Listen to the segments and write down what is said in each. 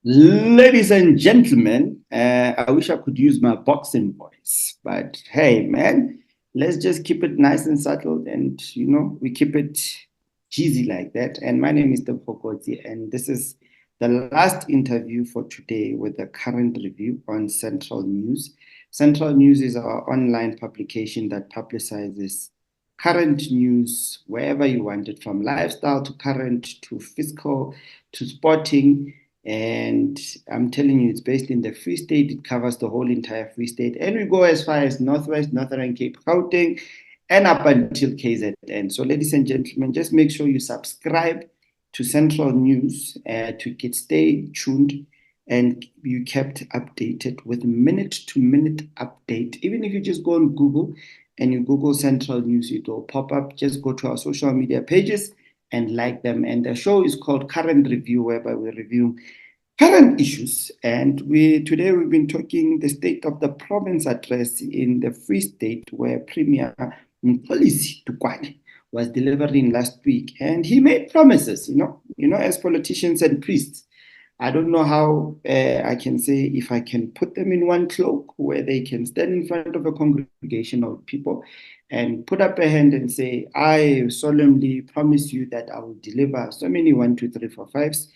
Ladies and gentlemen, I wish I could use my boxing voice, but hey, man, let's just keep it nice and subtle and, we keep it cheesy like that. And my name is Tebogo, and this is the last interview for today with the current review on Central News. Central News is our online publication that publicizes current news wherever you want it, from lifestyle to current to fiscal to sporting. And I'm telling you, it's based in the Free State. It covers the whole entire Free State. And we go as far as Northwest, Northern Cape, Gauteng, and up until KZN. So, ladies and gentlemen, just make sure you subscribe to Central News to stay tuned and you kept updated with minute-to-minute update. Even if you just go on Google and you Google Central News, it will pop up. Just go to our social media pages and like them. And the show is called Current Review, whereby we review current issues. And today we've been talking the State of the Province address in the Free State, where Premier Mxolisi Dukwana was delivering last week. And he made promises, as politicians and priests. I don't know how I can say, if I can put them in one cloak where they can stand in front of a congregation of people and put up a hand and say, I solemnly promise you that I will deliver so many 1, 2, 3, 4, 5s.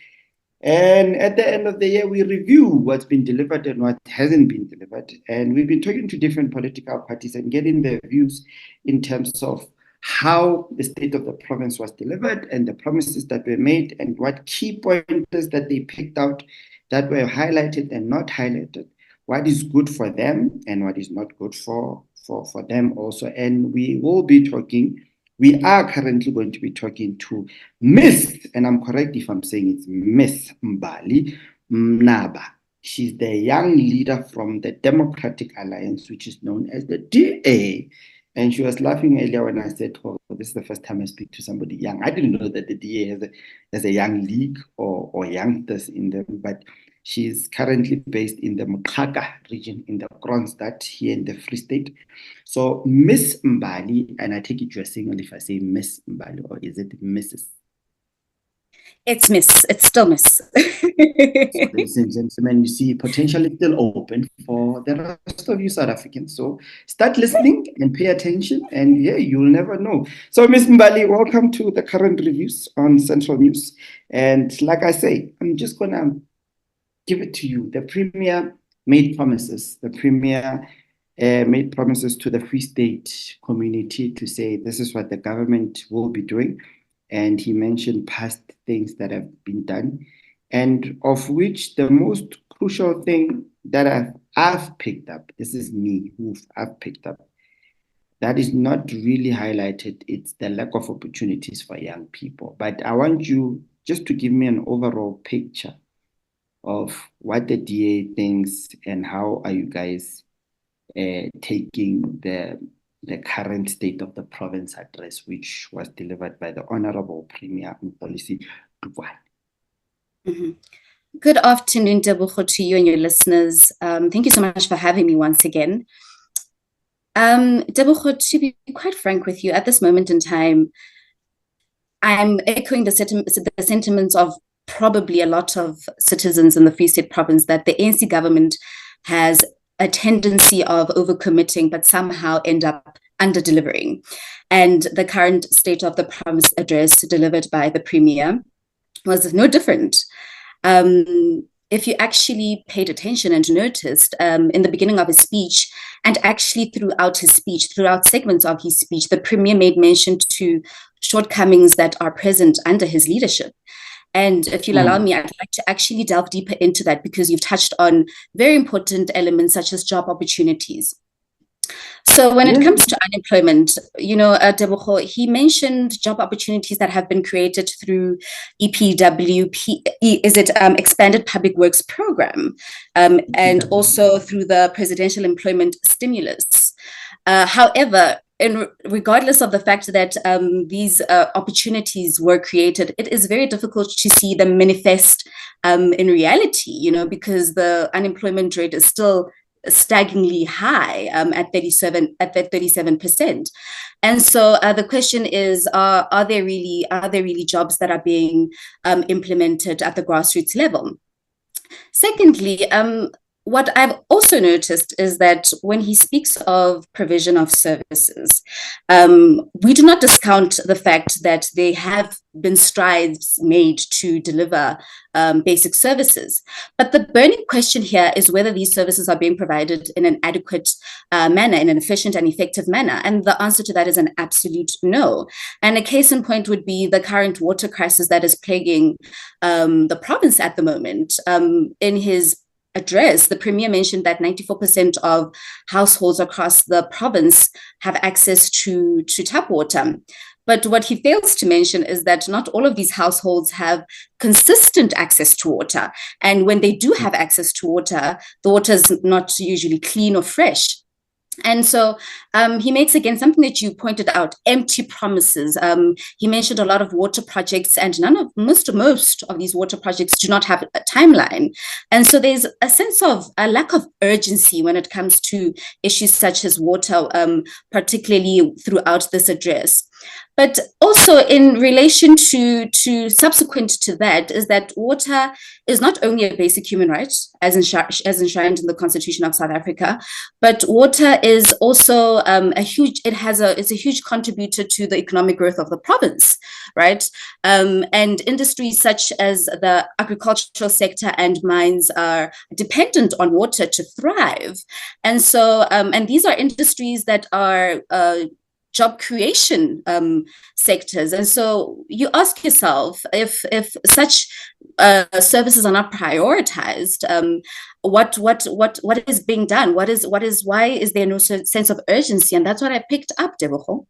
And at the end of the year, we review what's been delivered and what hasn't been delivered. And we've been talking to different political parties and getting their views in terms of how the state of the province was delivered and the promises that were made and what key pointers that they picked out that were highlighted and not highlighted, what is good for them and what is not good for them also. And we are currently going to be talking to Miss, and I'm correct if I'm saying it's Miss Mbali Mnaba. She's the young leader from the Democratic Alliance, which is known as the DA. And she was laughing earlier when I said, oh, this is the first time I speak to somebody young. I didn't know that the DA has a young league or youngsters in them, but she's currently based in the Moqhaka region in the Kronstadt here in the Free State. So Miss Mbali, and I take it you're single if I say Miss Mbali, or is it Mrs.? It's Miss. It's still Miss. Ladies and gentlemen, you see, potential is still open for the rest of you South Africans. So start listening and pay attention, and yeah, you'll never know. So, Miss Mbali, welcome to the current reviews on Central News. And like I say, I'm just gonna give it to you. The Premier made promises. The Premier made promises to the Free State community to say this is what the government will be doing. And he mentioned past things that have been done, and of which the most crucial thing that I've picked up, this is me who I've picked up, that is not really highlighted. It's the lack of opportunities for young people. But I want you just to give me an overall picture of what the DA thinks and how are you guys taking the current state of the province address, which was delivered by the Honorable Premier Mxolisi Dukwana. Mm-hmm. Good afternoon, Tebogo, to you and your listeners. Thank you so much for having me once again. Tebogo, to be quite frank with you, at this moment in time, I'm echoing the sentiments of probably a lot of citizens in the Free State province that the ANC government has a tendency of overcommitting, but somehow end up under-delivering. And the current state of the province address delivered by the Premier was no different. If you actually paid attention and noticed in the beginning of his speech, and actually throughout segments of his speech, the Premier made mention to shortcomings that are present under his leadership. And if you'll allow me, I'd like to actually delve deeper into that because you've touched on very important elements such as job opportunities. So when it comes to unemployment, Tebogo, he mentioned job opportunities that have been created through Expanded Public Works Program, and also through the Presidential Employment Stimulus. However, and regardless of the fact that these opportunities were created, it is very difficult to see them manifest in reality, because the unemployment rate is still staggeringly high at 37%. And so the question is, are there really jobs that are being implemented at the grassroots level? Secondly, what I've also noticed is that when he speaks of provision of services, we do not discount the fact that there have been strides made to deliver basic services. But the burning question here is whether these services are being provided in an adequate manner, in an efficient and effective manner. And the answer to that is an absolute no. And a case in point would be the current water crisis that is plaguing the province at the moment. In his address, the Premier mentioned that 94% of households across the province have access to tap water. But what he fails to mention is that not all of these households have consistent access to water. And when they do have access to water, the water is not usually clean or fresh. And so he makes, again, something that you pointed out, empty promises. He mentioned a lot of water projects, and most of these water projects do not have a timeline. And so there's a sense of a lack of urgency when it comes to issues such as water, particularly throughout this address. But also in relation to subsequent to that is that water is not only a basic human right as enshrined in the Constitution of South Africa, but water is also it's a huge contributor to the economic growth of the province, right? And industries such as the agricultural sector and mines are dependent on water to thrive. And so, and these are industries that are job creation sectors. And so you ask yourself, if such services are not prioritized, what is being done? Why is there no sense of urgency? And that's what I picked up, Tebogo.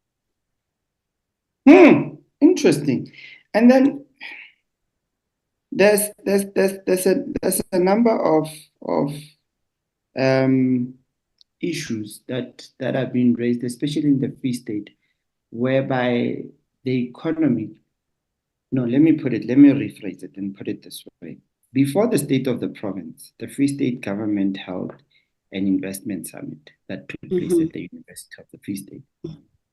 Interesting. And then there's a number of issues that have been raised, especially in the Free State, whereby the economy. No, let me rephrase it and put it this way. Before the state of the province, the Free State government held an investment summit that took place at the University of the Free State.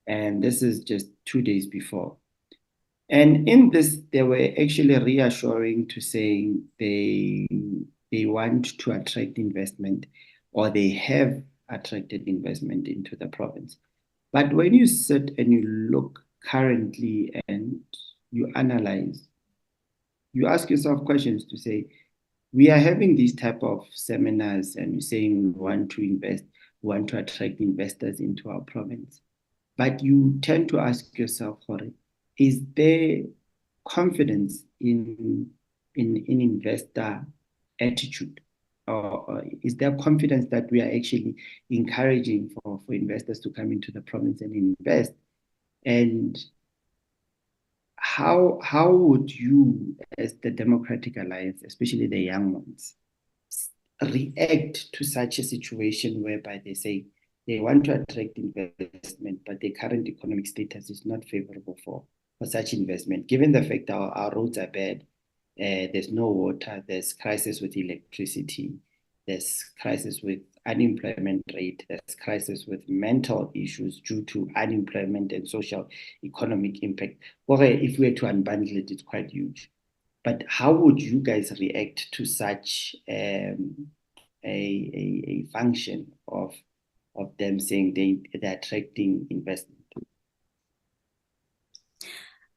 And this is just 2 days before. And in this, they were actually reassuring to saying they want to attract investment, or they have attracted investment into the province. But when you sit and you look currently and you analyze, you ask yourself questions to say, we are having these type of seminars and we're saying we want to invest, we want to attract investors into our province. But you tend to ask yourself, is there confidence in investor attitude? Or is there confidence that we are actually encouraging for investors to come into the province and invest? And how would you, as the Democratic Alliance, especially the young ones, react to such a situation whereby they say they want to attract investment, but their current economic status is not favorable for such investment, given the fact that our roads are bad? There's no water, there's crisis with electricity, there's crisis with unemployment rate, there's crisis with mental issues due to unemployment and social economic impact. If we were to unbundle it, it's quite huge. But how would you guys react to such a function of them saying they're attracting investment?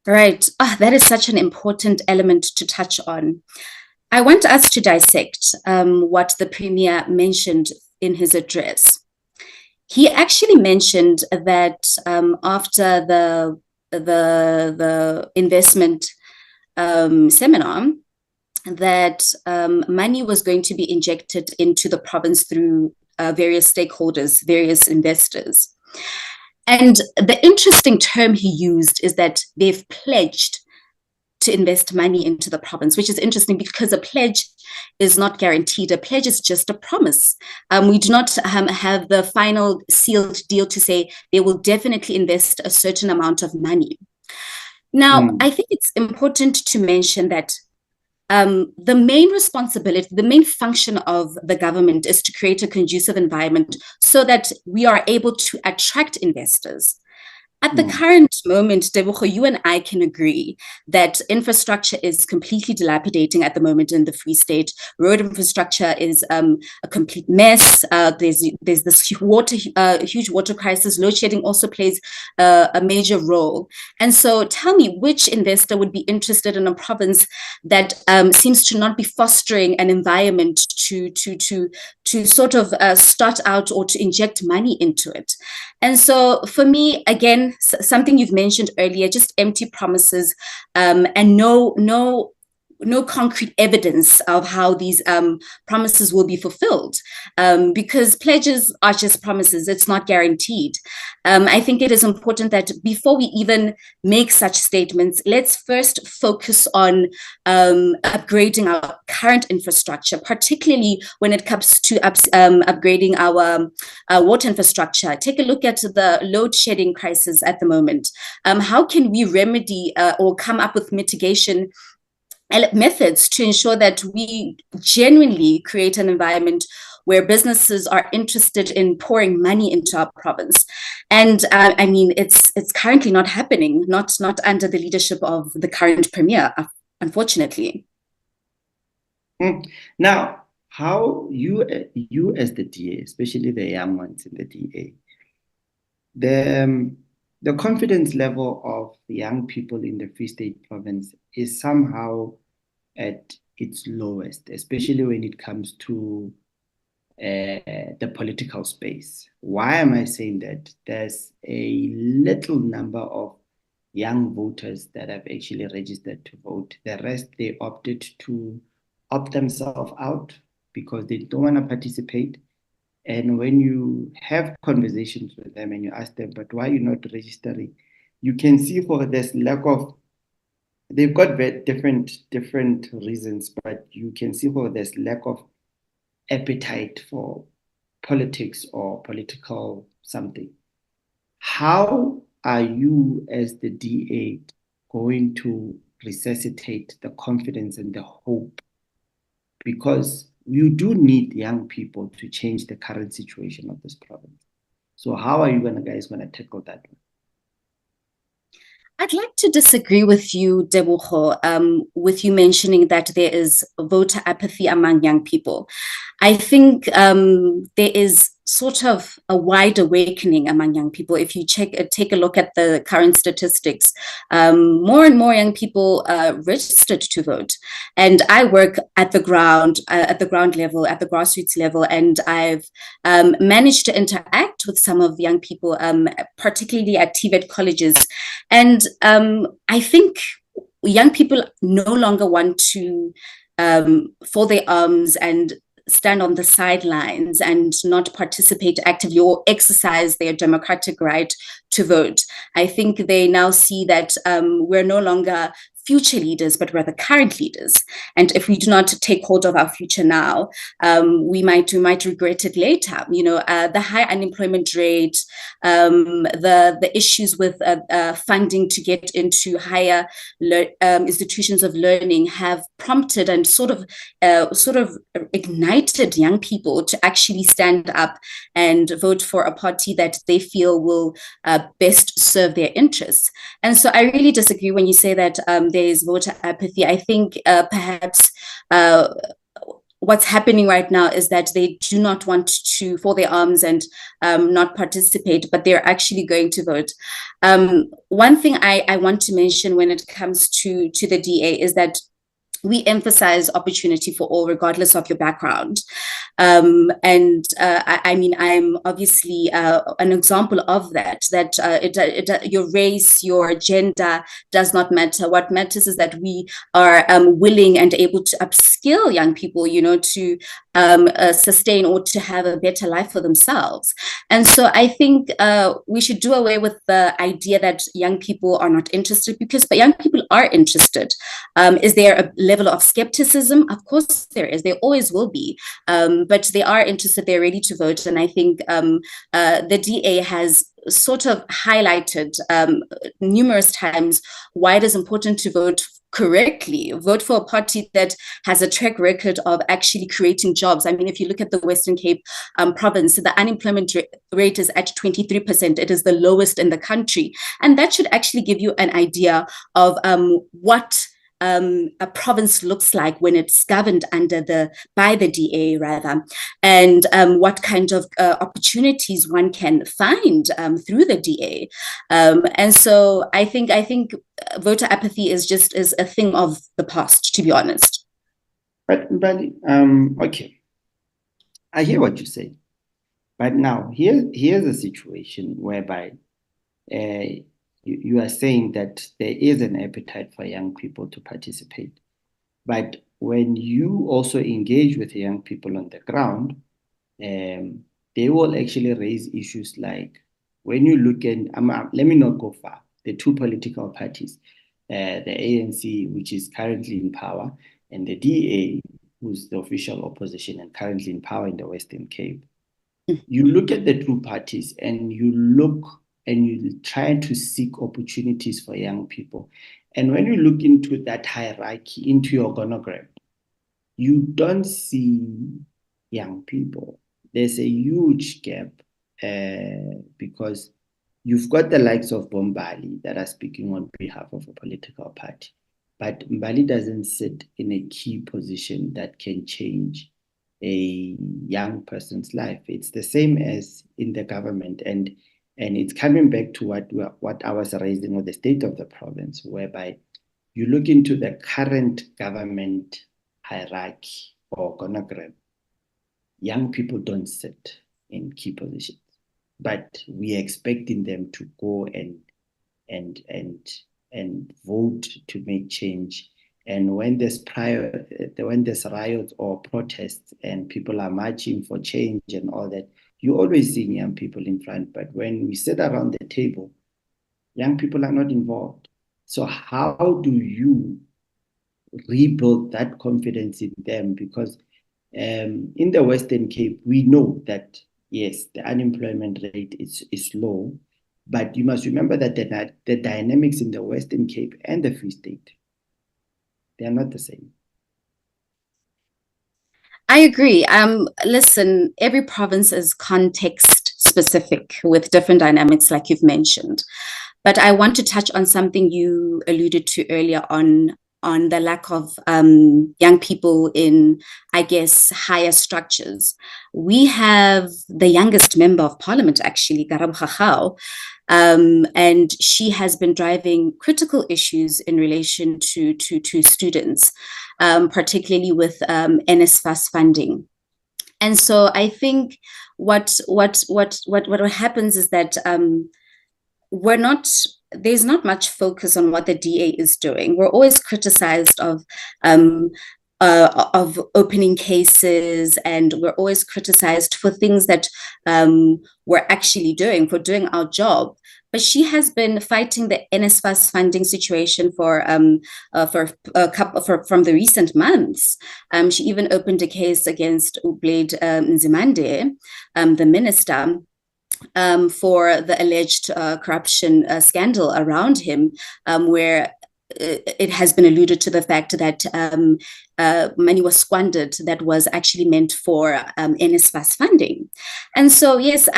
Right. That is such an important element to touch on. I want us to dissect what the Premier mentioned in his address. He actually mentioned that after the investment seminar, that money was going to be injected into the province through various stakeholders, various investors. And the interesting term he used is that they've pledged to invest money into the province, which is interesting because a pledge is not guaranteed. A pledge is just a promise. We do not have the final sealed deal to say they will definitely invest a certain amount of money. Now, I think it's important to mention that the main responsibility, the main function of the government is to create a conducive environment so that we are able to attract investors. At the current moment, Tebogo, you and I can agree that infrastructure is completely dilapidating at the moment in the Free State. Road infrastructure is a complete mess. There's this huge water crisis. Load shedding also plays a major role. And so tell me, which investor would be interested in a province that seems to not be fostering an environment to sort of start out or to inject money into it? And so for me, again, something you've mentioned earlier, just empty promises and no concrete evidence of how these promises will be fulfilled, because pledges are just promises. It's not guaranteed. I think it is important that before we even make such statements, let's first focus on upgrading our current infrastructure, particularly when it comes to upgrading our water infrastructure. Take a look at the load shedding crisis at the moment. How can we remedy or come up with mitigation methods to ensure that we genuinely create an environment where businesses are interested in pouring money into our province? And I mean, it's currently not happening, not under the leadership of the current premier, unfortunately. Now, how you as the DA, especially the young ones in the DA, the confidence level of the young people in the Free State province is somehow at its lowest, especially when it comes to the political space. Why am I saying that? There's a little number of young voters that have actually registered to vote. The rest, they opted to opt themselves out because they don't want to participate. And when you have conversations with them and you ask them, but why are you not registering? You can see for this lack of, they've got very different reasons, but you can see for this lack of appetite for politics or political something. How are you as the DA going to resuscitate the confidence and the hope? Because you do need young people to change the current situation of this province. So how are you guys going to tackle that one? I'd like to disagree with you, Tebogo, with you mentioning that there is voter apathy among young people. I think there is sort of a wide awakening among young people. If you take a look at the current statistics, more and more young people registered to vote. And I work at the ground level, at the grassroots level, and I've managed to interact with some of the young people, particularly at TVET colleges. And I think young people no longer want to fold their arms and stand on the sidelines and not participate actively or exercise their democratic right to vote. I think they now see that we're no longer future leaders, but rather current leaders. And if we do not take hold of our future now, we might regret it later. You know, the high unemployment rate, the issues with funding to get into higher institutions of learning have prompted and sort of ignited young people to actually stand up and vote for a party that they feel will best serve their interests. And so I really disagree when you say that there is voter apathy. I think perhaps what's happening right now is that they do not want to fold their arms and not participate, but they're actually going to vote. One thing I want to mention when it comes to the DA is that we emphasize opportunity for all, regardless of your background. I mean, I'm obviously an example of that, your race, your gender does not matter. What matters is that we are willing and able to upskill young people, you know, to sustain or to have a better life for themselves. And so I think we should do away with the idea that young people are not interested, but young people are interested. Is there a level of skepticism? Of course there is. There always will be. But they are interested. They're ready to vote. And I think the DA has sort of highlighted numerous times why it is important to vote correctly, vote for a party that has a track record of actually creating jobs. I mean, if you look at the Western Cape province, the unemployment rate is at 23%. It is the lowest in the country. And that should actually give you an idea of what a province looks like when it's governed by the DA rather, and what kind of opportunities one can find through the DA. And so I think voter apathy is a thing of the past, to be honest. But okay, I hear what you say, but now here's a situation whereby you are saying that there is an appetite for young people to participate. But when you also engage with young people on the ground, they will actually raise issues like, when you look at, let me not go far, the two political parties, the ANC, which is currently in power, and the DA, who's the official opposition and currently in power in the Western Cape. You look at the two parties and you try to seek opportunities for young people. And when you look into that hierarchy, into your organogram, you don't see young people. There's a huge gap because you've got the likes of Mbali that are speaking on behalf of a political party. But Mbali doesn't sit in a key position that can change a young person's life. It's the same as in the government. And it's coming back to what I was raising with the state of the province, whereby you look into the current government hierarchy or organogram, young people don't sit in key positions, but we're expecting them to go and vote to make change. And when there's riots or protests and people are marching for change and all that, you always see young people in front. But when we sit around the table, young people are not involved. So how do you rebuild that confidence in them? Because in the Western Cape, we know that, yes, the unemployment rate is low, but you must remember that the dynamics in the Western Cape and the Free State, they are not the same. I agree. Listen, every province is context specific with different dynamics, like you've mentioned. But I want to touch on something you alluded to earlier on the lack of young people in, I guess, higher structures. We have the youngest member of parliament, actually, Moqhaka, and she has been driving critical issues in relation to students, particularly with NSFAS funding. And so I think what happens is that there's not much focus on what the DA is doing. We're always criticized of opening cases, and we're always criticized for things that we're actually doing, for doing our job. But she has been fighting the NSFAS funding situation from the recent months. She even opened a case against Ublade Nzimande, the minister, for the alleged corruption scandal around him, where it has been alluded to the fact that money was squandered that was actually meant for NSFAS funding. And so, yes,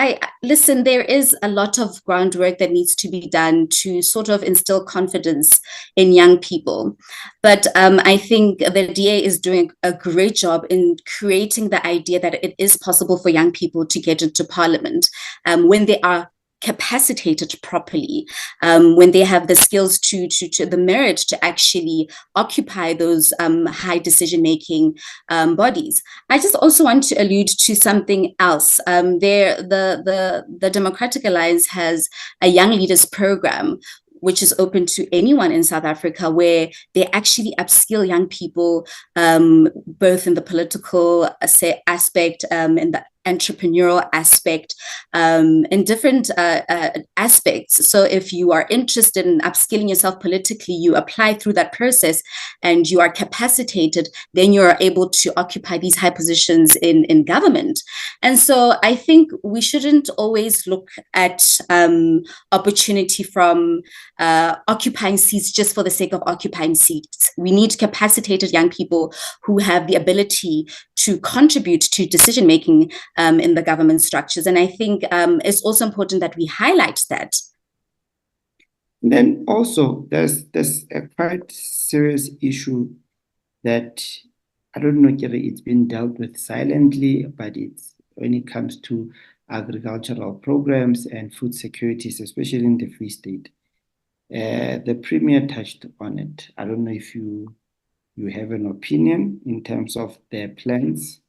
listen, there is a lot of groundwork that needs to be done to sort of instill confidence in young people. But I think the DA is doing a great job in creating the idea that it is possible for young people to get into parliament when they are capacitated properly, when they have the skills to the merit to actually occupy those high decision-making bodies. I just also want to allude to something else. The Democratic Alliance has a young leaders program, which is open to anyone in South Africa, where they actually upskill young people, both in the political aspect, in the entrepreneurial aspect, in different aspects. So if you are interested in upskilling yourself politically, you apply through that process and you are capacitated, then you're able to occupy these high positions in government. And so I think we shouldn't always look at opportunity from occupying seats just for the sake of occupying seats. We need capacitated young people who have the ability to contribute to decision making in the government structures. And I think it's also important that we highlight that. And then also there's a quite serious issue that I don't know if it's been dealt with silently, but it's when it comes to agricultural programs and food securities, especially in the Free State. The Premier touched on it. I don't know if you have an opinion in terms of their plans.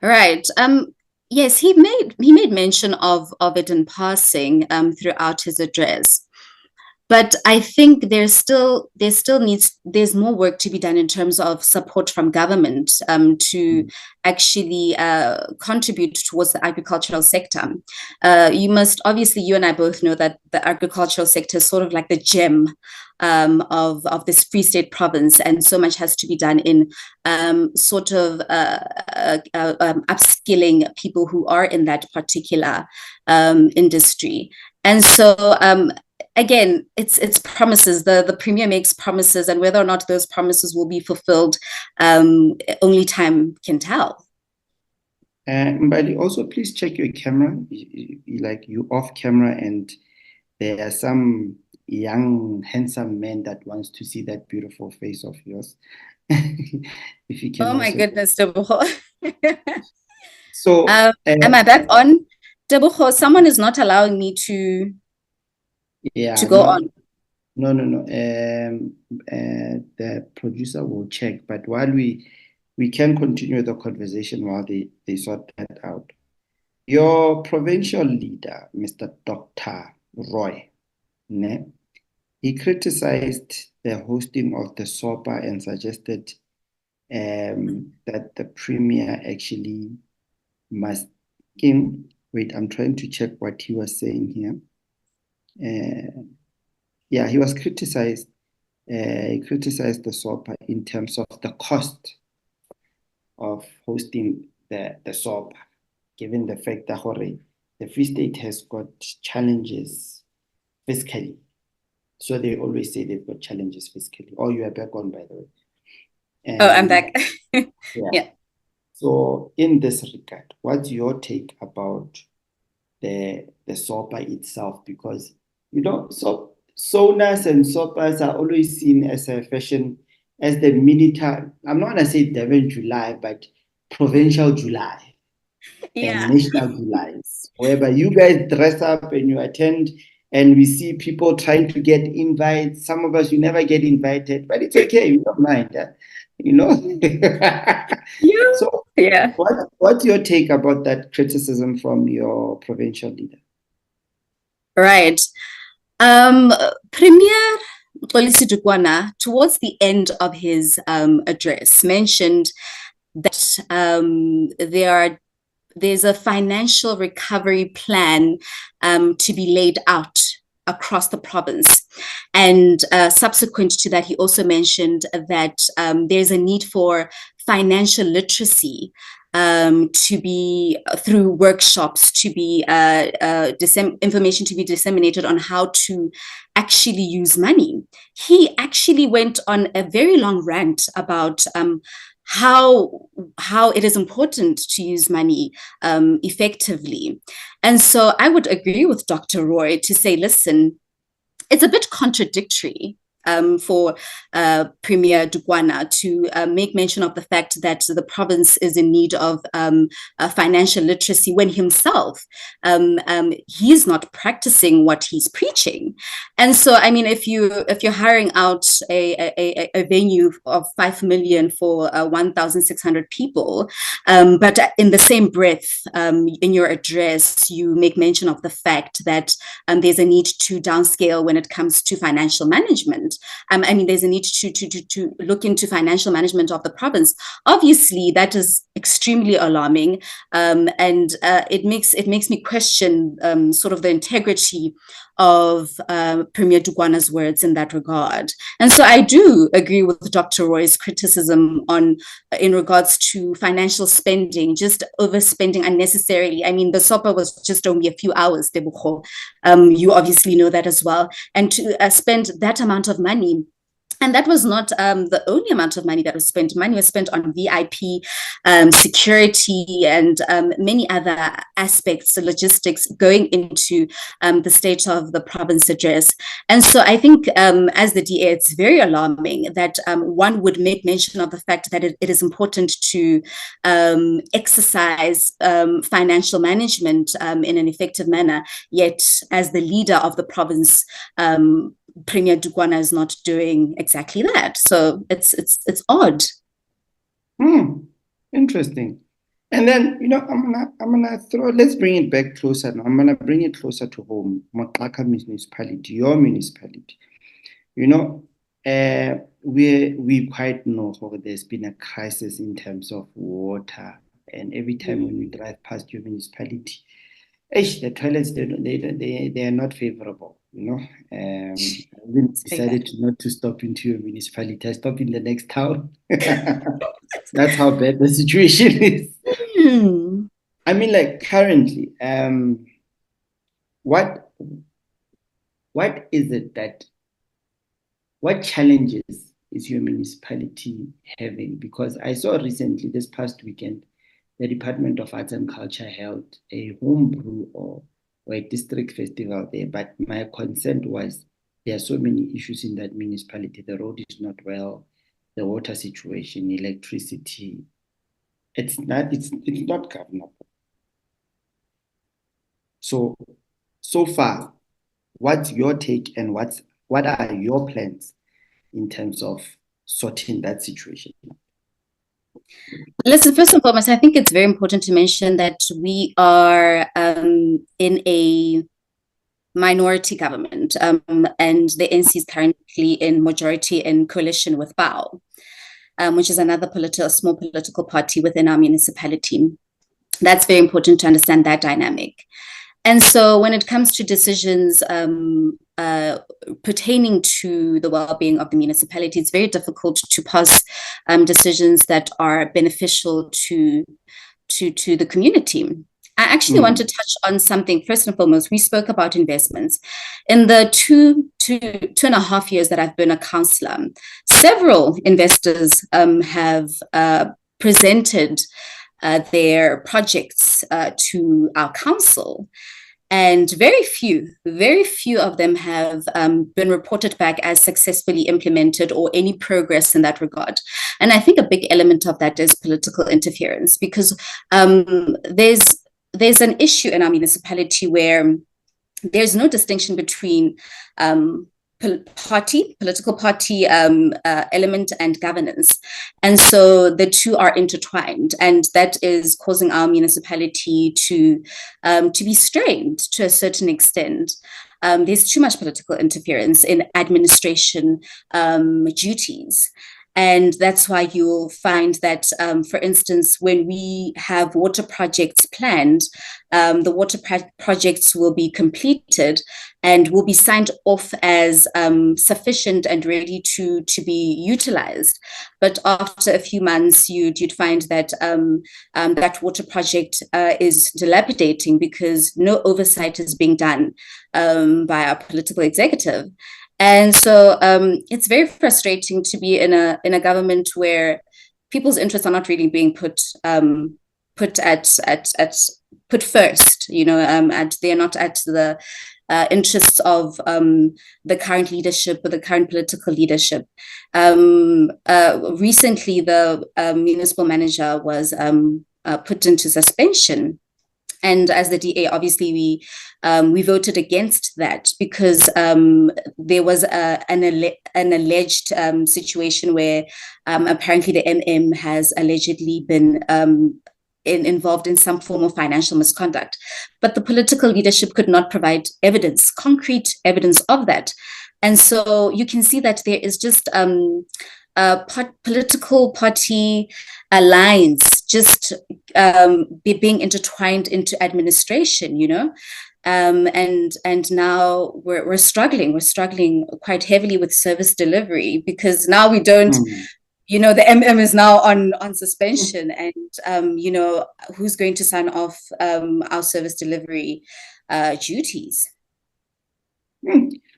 Right. Yes, he made mention of it in passing throughout his address. But I think there's more work to be done in terms of support from government to actually contribute towards the agricultural sector. You and I both know that the agricultural sector is sort of like the gem of this Free State province, and so much has to be done in upskilling people who are in that particular industry. And so again, it's promises. The Premier makes promises, and whether or not those promises will be fulfilled, only time can tell. Mbali, also please check your camera. You off camera, and there are some young, handsome men that wants to see that beautiful face of yours. If you can. Oh my goodness, Tebogo. So, am I back on? Tebogo, someone is not allowing me to go on. No. The producer will check, but while we can continue the conversation while they sort that out. Your provincial leader, Mr. Dr. Roy, he criticized the hosting of the SOPA and suggested that the Premier actually must wait, I'm trying to check what he was saying here. He was criticized. He criticized the SOPA in terms of the cost of hosting the SOPA, given the fact that the Free State has got challenges fiscally. So they always say they've got challenges fiscally. Oh, you are back on, by the way. I'm back. Yeah. So in this regard, what's your take about the SOPA itself? Because, SONAs and SOPAs are always seen as a fashion, as the military, I'm not going to say Devon July, but provincial July and national July, whereby you guys dress up and you attend, and we see people trying to get invites. Some of us, you never get invited, but it's okay. We don't mind. So, what's your take about that criticism from your provincial leader? Right. Premier Mxolisi Dukwana, towards the end of his address, mentioned that there's a financial recovery plan to be laid out across the province. And subsequent to that, he also mentioned that there's a need for financial literacy to be through workshops, to be information to be disseminated on how to actually use money. He actually went on a very long rant about how it is important to use money effectively. And so I would agree with Dr. Roy to say, listen, it's a bit contradictory for Premier Dukwana to make mention of the fact that the province is in need of financial literacy when himself he's not practicing what he's preaching. And so, I mean, if you're hiring out a venue of 5 million for 1,600 people, but in the same breath, in your address, you make mention of the fact that there's a need to downscale when it comes to financial management. I mean, there's a need to look into financial management of the province. Obviously, that is extremely alarming, and it makes me question sort of the integrity of Premier Dukwana's words in that regard. And so I do agree with Dr. Roy's criticism in regards to financial spending, just overspending unnecessarily. I mean, the SOPA was just only a few hours, Tebogo. You obviously know that as well. And to spend that amount of money. And that was not the only amount of money that was spent. Money was spent on VIP, security, and many other aspects, logistics going into the state of the province address. And so I think as the DA, it's very alarming that one would make mention of the fact that it is important to exercise financial management in an effective manner, yet as the leader of the province, Premier Dukwana is not doing exactly that. So it's odd. Interesting. And then, I'm gonna throw, let's bring it back closer now. I'm gonna bring it closer to home, Moqhaka municipality, your municipality. We quite know there's been a crisis in terms of water, and every time when we drive past your municipality, the toilets, they are not favorable. I decided not to stop into your municipality. I stop in the next town. That's how bad the situation is. I mean, like currently, what is it that, what challenges is your municipality having? Because I saw recently, this past weekend, the Department of Arts and Culture held a homebrew or a district festival there. But my concern was there are so many issues in that municipality. The road is not well, the water situation, electricity. It's not governable. So far, what's your take and what are your plans in terms of sorting that situation? Listen, first and foremost, I think it's very important to mention that we are in a minority government, and the NC is currently in majority in coalition with BAO, which is another small political party within our municipality. That's very important to understand that dynamic. And so when it comes to decisions pertaining to the well-being of the municipality, it's very difficult to pass decisions that are beneficial to the community. I actually want to touch on something. First and foremost, we spoke about investments. In the two and a half years that I've been a councillor, several investors have presented their projects to our council. And very few of them have been reported back as successfully implemented or any progress in that regard. And I think a big element of that is political interference, because there's an issue in our municipality where there's no distinction between political party element and governance. And so the two are intertwined, and that is causing our municipality to be strained to a certain extent. There's too much political interference in administration duties. And that's why you'll find that, for instance, when we have water projects planned, the water projects will be completed and will be signed off as sufficient and ready to be utilized. But after a few months, you'd find that that water project is dilapidating because no oversight is being done by our political executive. And so it's very frustrating to be in a government where people's interests are not really being put first. They're not at the interests of the current leadership or the current political leadership. Recently, the municipal manager was put into suspension. And as the DA, obviously, we voted against that because there was an alleged situation where apparently the MM has allegedly been involved in some form of financial misconduct. But the political leadership could not provide evidence, concrete evidence of that. And so you can see that there is just political party lines just being intertwined into administration, and now we're struggling. We're struggling quite heavily with service delivery because now we don't. The MM is now on suspension, and who's going to sign off our service delivery duties?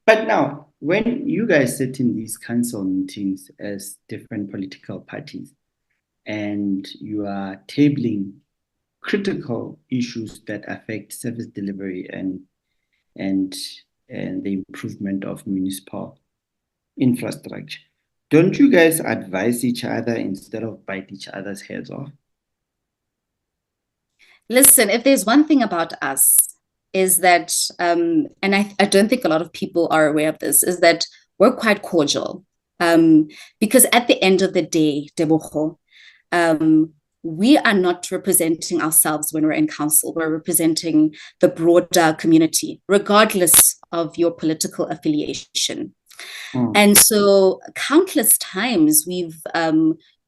But now, when you guys sit in these council meetings as different political parties, and you are tabling critical issues that affect service delivery and the improvement of municipal infrastructure, don't you guys advise each other instead of bite each other's heads off? Listen, if there's one thing about us, is that, and I don't think a lot of people are aware of this, is that we're quite cordial. Because at the end of the day, Tebogo, we are not representing ourselves when we're in council. We're representing the broader community, regardless of your political affiliation. And so countless times we've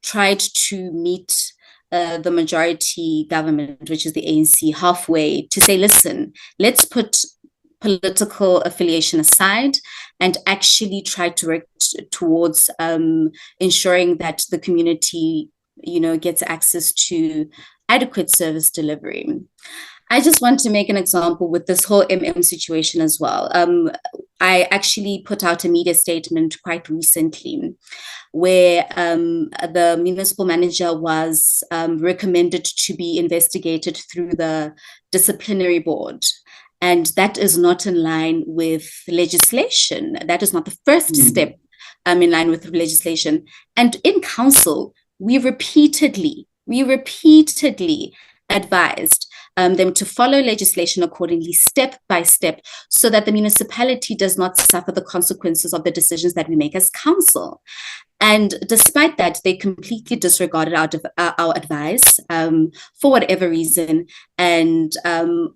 tried to meet the majority government, which is the ANC, halfway to say, listen, let's put political affiliation aside and actually try to work towards ensuring that the community, gets access to adequate service delivery. I just want to make an example with this whole MM situation as well. I actually put out a media statement quite recently where the municipal manager was recommended to be investigated through the disciplinary board. And that is not in line with legislation. That is not the first step in line with legislation. And in council, we repeatedly advised them to follow legislation accordingly, step by step, so that the municipality does not suffer the consequences of the decisions that we make as council. And despite that, they completely disregarded our advice for whatever reason. And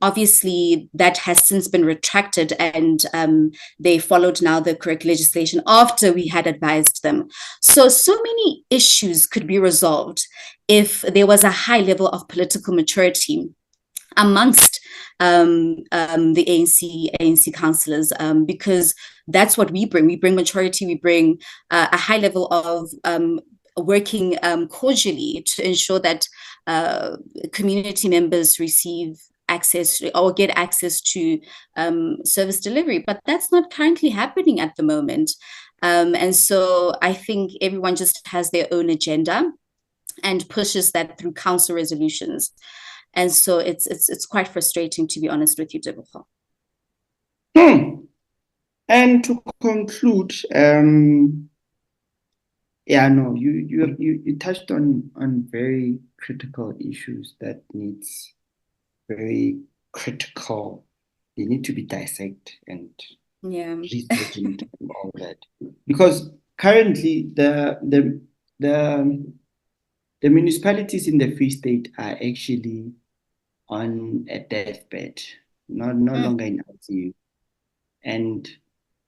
obviously, that has since been retracted, and they followed now the correct legislation after we had advised them. So many issues could be resolved if there was a high level of political maturity amongst the ANC councillors, because that's what we bring. We bring maturity, we bring a high level of working cordially to ensure that community members receive access or get access to service delivery. But that's not currently happening at the moment. And so I think everyone just has their own agenda and pushes that through council resolutions. And so it's quite frustrating, to be honest with you, Tebogo. And to conclude, you touched on very critical issues that needs very critical. They need to be dissected and researched and all that, because currently the municipalities in the Free State are actually on a deathbed, no longer in ICU. And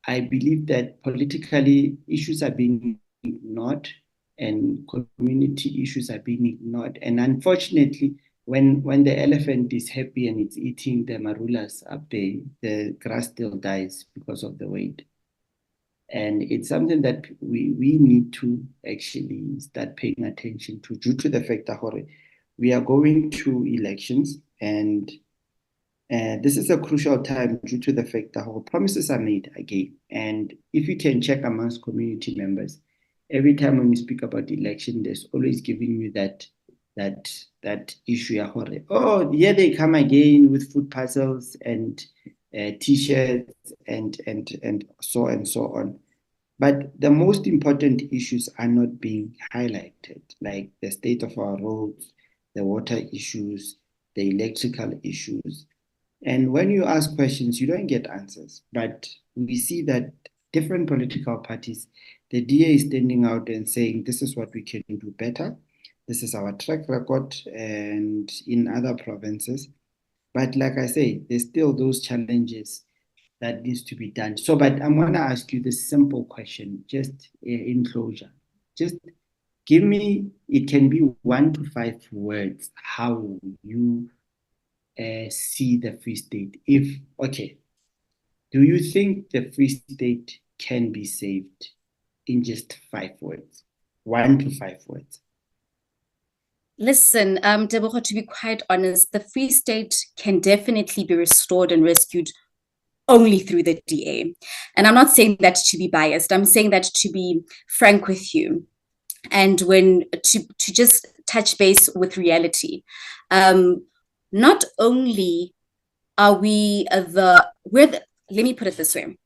I believe that politically issues are being ignored and community issues are being ignored. And unfortunately, when the elephant is happy and it's eating the marulas up there, the grass still dies because of the weight. And it's something that we need to actually start paying attention to, due to the fact that we are going to elections, and this is a crucial time due to the fact that promises are made again. And if you can check amongst community members, every time when you speak about the election, there's always giving you that issue. Here they come again with food parcels and T-shirts and so on. But the most important issues are not being highlighted, like the state of our roads, the water issues, the electrical issues. And when you ask questions, you don't get answers. But we see that different political parties, the DA is standing out and saying, this is what we can do better. This is our track record and in other provinces. But like I say, there's still those challenges that needs to be done. So, but I'm going to ask you this simple question, just in closure. Just Give me, it can be 1 to 5 words, how you see the Free State. Do you think the Free State can be saved in just 5 words? 1 to 5 words. Listen, Tebogo, to be quite honest, the Free State can definitely be restored and rescued only through the DA. And I'm not saying that to be biased. I'm saying that to be frank with you. And to just touch base with reality. Not only are let me put it this way.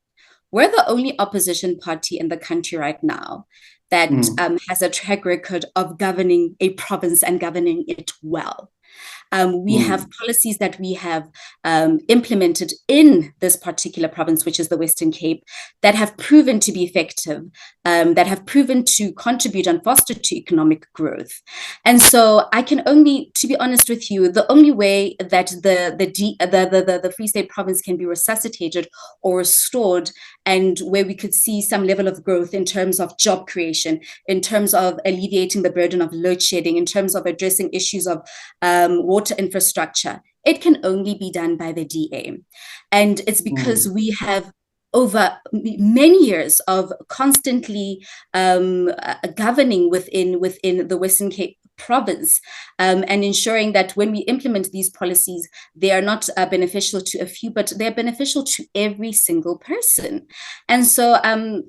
We're the only opposition party in the country right now that has a track record of governing a province and governing it well. We have policies that we have implemented in this particular province, which is the Western Cape, that have proven to be effective, that have proven to contribute and foster to economic growth. And so I can only, to be honest with you, the only way that the Free State province can be resuscitated or restored, and where we could see some level of growth in terms of job creation, in terms of alleviating the burden of load shedding, in terms of addressing issues of water infrastructure, it can only be done by the DA. And it's because we have over many years of constantly governing within the Western Cape province, and ensuring that when we implement these policies, they are not beneficial to a few, but they're beneficial to every single person. And so,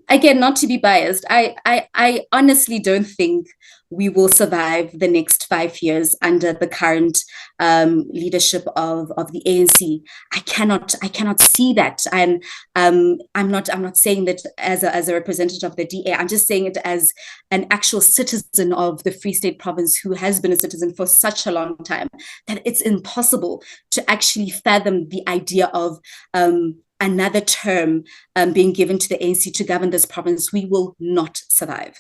again, not to be biased, I honestly don't think we will survive the next 5 years under the current leadership of the ANC. I cannot see that. And I'm not saying that as a representative of the DA. I'm just saying it as an actual citizen of the Free State province who has been a citizen for such a long time, that it's impossible to actually fathom the idea of another term being given to the ANC to govern this province. We will not survive.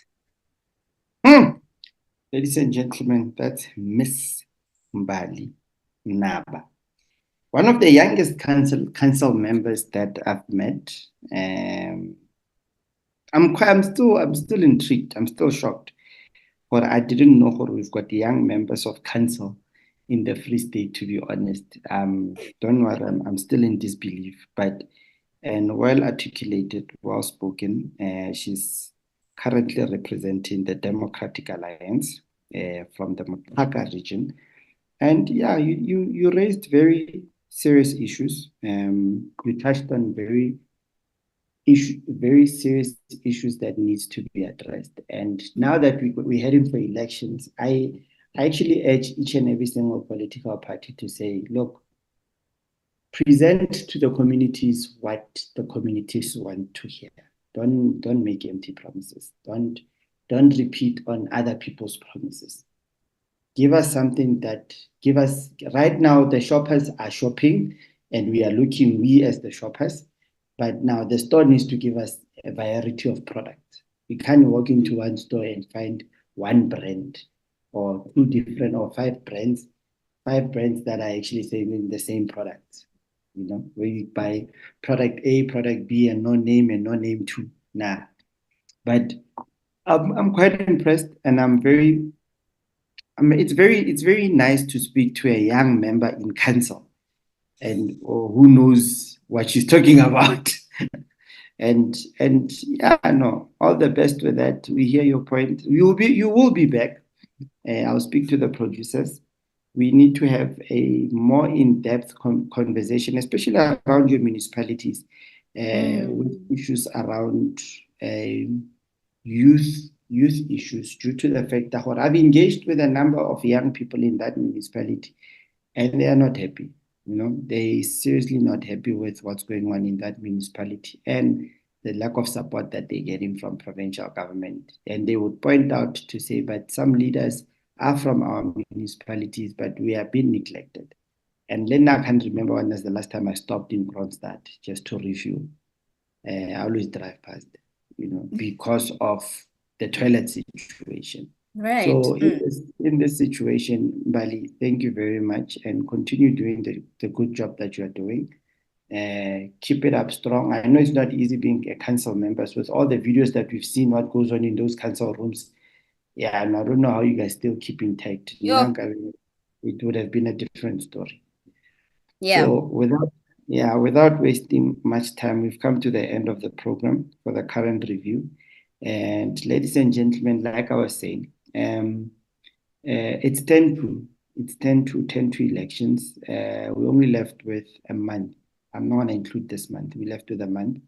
Ladies and gentlemen, that's Miss Mbali Mnaba, one of the youngest council members that I've met. I'm still intrigued. I'm still shocked. But I didn't know we've got young members of council in the Free State, to be honest. Don't worry, I'm still in disbelief. And well articulated, well spoken. She's currently representing the Democratic Alliance from the Moqhaka region. And yeah, you raised very serious issues. You touched on very serious issues that needs to be addressed. And now that we're heading for elections, I actually urge each and every single political party to say, look, present to the communities what the communities want to hear. Don't make empty promises. Don't repeat on other people's promises. Give us something right now the shoppers are shopping and we as the shoppers, but now the store needs to give us a variety of products. We can't walk into one store and find one brand or two different or five brands that are actually selling the same products. You know, where you buy product A, product B, and no name too. Nah. But I'm quite impressed, and it's very nice to speak to a young member in council, and who knows what she's talking about. and yeah, no, all the best with that. We hear your point. You will be back. I'll speak to the producers. We need to have a more in-depth conversation, especially around your municipalities, with issues around youth issues, due to the fact that I've engaged with a number of young people in that municipality, and they are not happy. You know, they seriously not happy with what's going on in that municipality and the lack of support that they're getting from provincial government. And they would point out to say, but some leaders are from our municipalities, but we are being neglected. And then I can't remember when was the last time I stopped in Kronstadt just to review. I always drive past, because of the toilet situation. Right. So in this situation, Mbali, thank you very much, and continue doing the good job that you are doing. Keep it up strong. I know it's not easy being a council member, so with all the videos that we've seen, what goes on in those council rooms, Yeah, and I don't know how you guys still keep intact. Yo, It would have been a different story. yeah. So without wasting much time, we've come to the end of the program for the current review. And ladies and gentlemen, like I was saying, it's 10 to it's 10 to elections. We're only left with a month. I'm not gonna include this month. We're left with a month.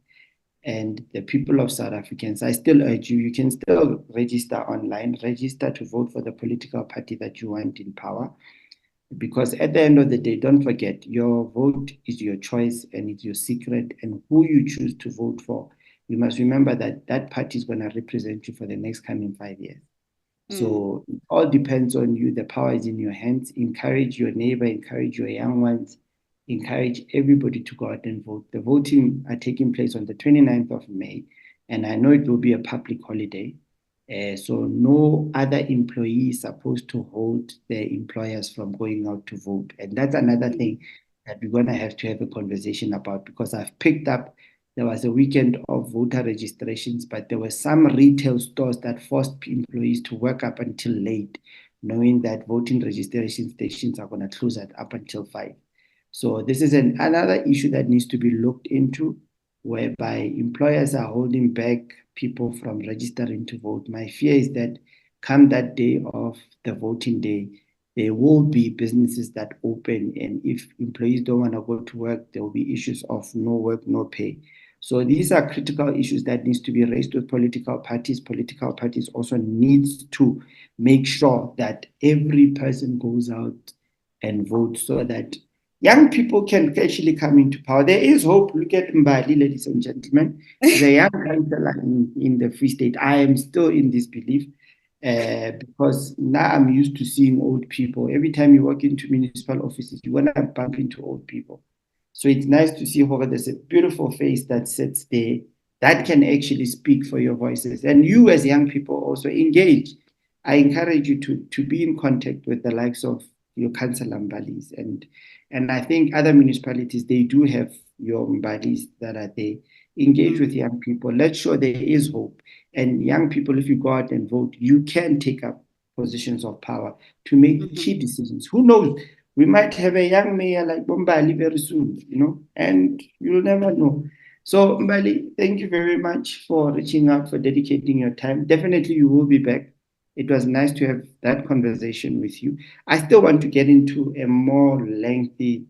And the people of South Africans, I still urge you, you can still register online, register to vote for the political party that you want in power. Because at the end of the day, don't forget, your vote is your choice and it's your secret. And who you choose to vote for, you must remember that that party is going to represent you for the next coming 5 years. So it all depends on you. The power is in your hands. Encourage your neighbor, encourage your young ones, encourage everybody to go out and vote. The voting are taking place on the 29th of May, and I know it will be a public holiday. So no other employee is supposed to hold their employers from going out to vote. And that's another thing that we're going to have a conversation about, because I've picked up there was a weekend of voter registrations, but there were some retail stores that forced employees to work up until late, knowing that voting registration stations are going to close at up until 5. So this is another issue that needs to be looked into, whereby employers are holding back people from registering to vote. My fear is that come that day of the voting day, there will be businesses that open, and if employees don't want to go to work, there will be issues of no work, no pay. So these are critical issues that needs to be raised with political parties. Political parties also needs to make sure that every person goes out and votes so that young people can actually come into power. There is hope. Look at Mbali, ladies and gentlemen. He's a young councillor in the Free State. I am still in this belief because now I'm used to seeing old people. Every time you walk into municipal offices, you want to bump into old people. So it's nice to see how there's a beautiful face that sits there that can actually speak for your voices. And you as young people also engage. I encourage you to be in contact with the likes of your councillor Mbalis. And I think other municipalities, they do have your Mbalis that are there. Engage with young people. Let's show there is hope. And young people, if you go out and vote, you can take up positions of power to make key decisions. Who knows? We might have a young mayor like Mbali very soon, and you'll never know. So, Mbali, thank you very much for reaching out, for dedicating your time. Definitely, you will be back. It was nice to have that conversation with you. I still want to get into a more lengthy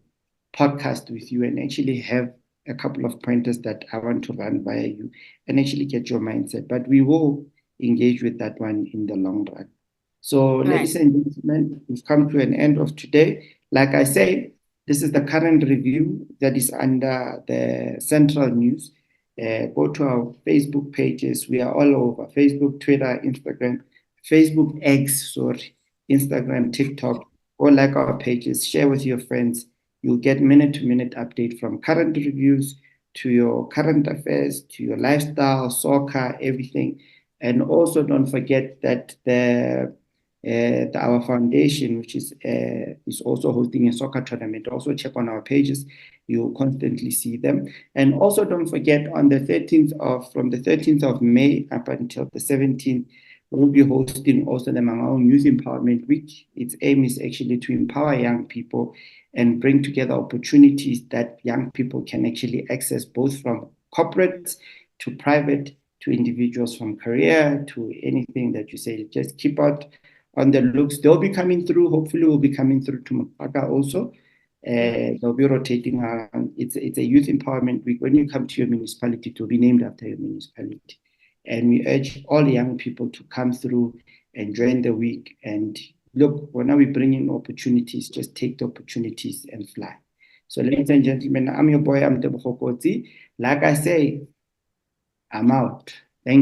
podcast with you and actually have a couple of pointers that I want to run via you and actually get your mindset. But we will engage with that one in the long run. So, ladies and gentlemen, we've come to an end of today. Like I say, this is the current review that is under the Central News. Go to our Facebook pages. We are all over Facebook, Twitter, Instagram, Facebook X, sorry, Instagram, TikTok. Or like our pages, share with your friends. You'll get minute-to-minute update from current reviews to your current affairs, to your lifestyle, soccer, everything. And also don't forget that our foundation, which is also hosting a soccer tournament. Also check on our pages; you'll constantly see them. And also don't forget from the 13th of May up until the 17th, we'll be hosting also the Mangaung Youth Empowerment Week. Its aim is actually to empower young people and bring together opportunities that young people can actually access, both from corporates to private to individuals, from career to anything that you say. Just keep out on the looks. They'll be coming through. Hopefully, we'll be coming through to Moqhaka also. They'll be rotating around. It's a youth empowerment week. When you come to your municipality, it will be named after your municipality. And we urge all young people to come through and join the week. And look, when we bring in opportunities, just take the opportunities and fly. So, ladies and gentlemen, I'm your boy, I'm Tebogo. Like I say, I'm out. Thank you.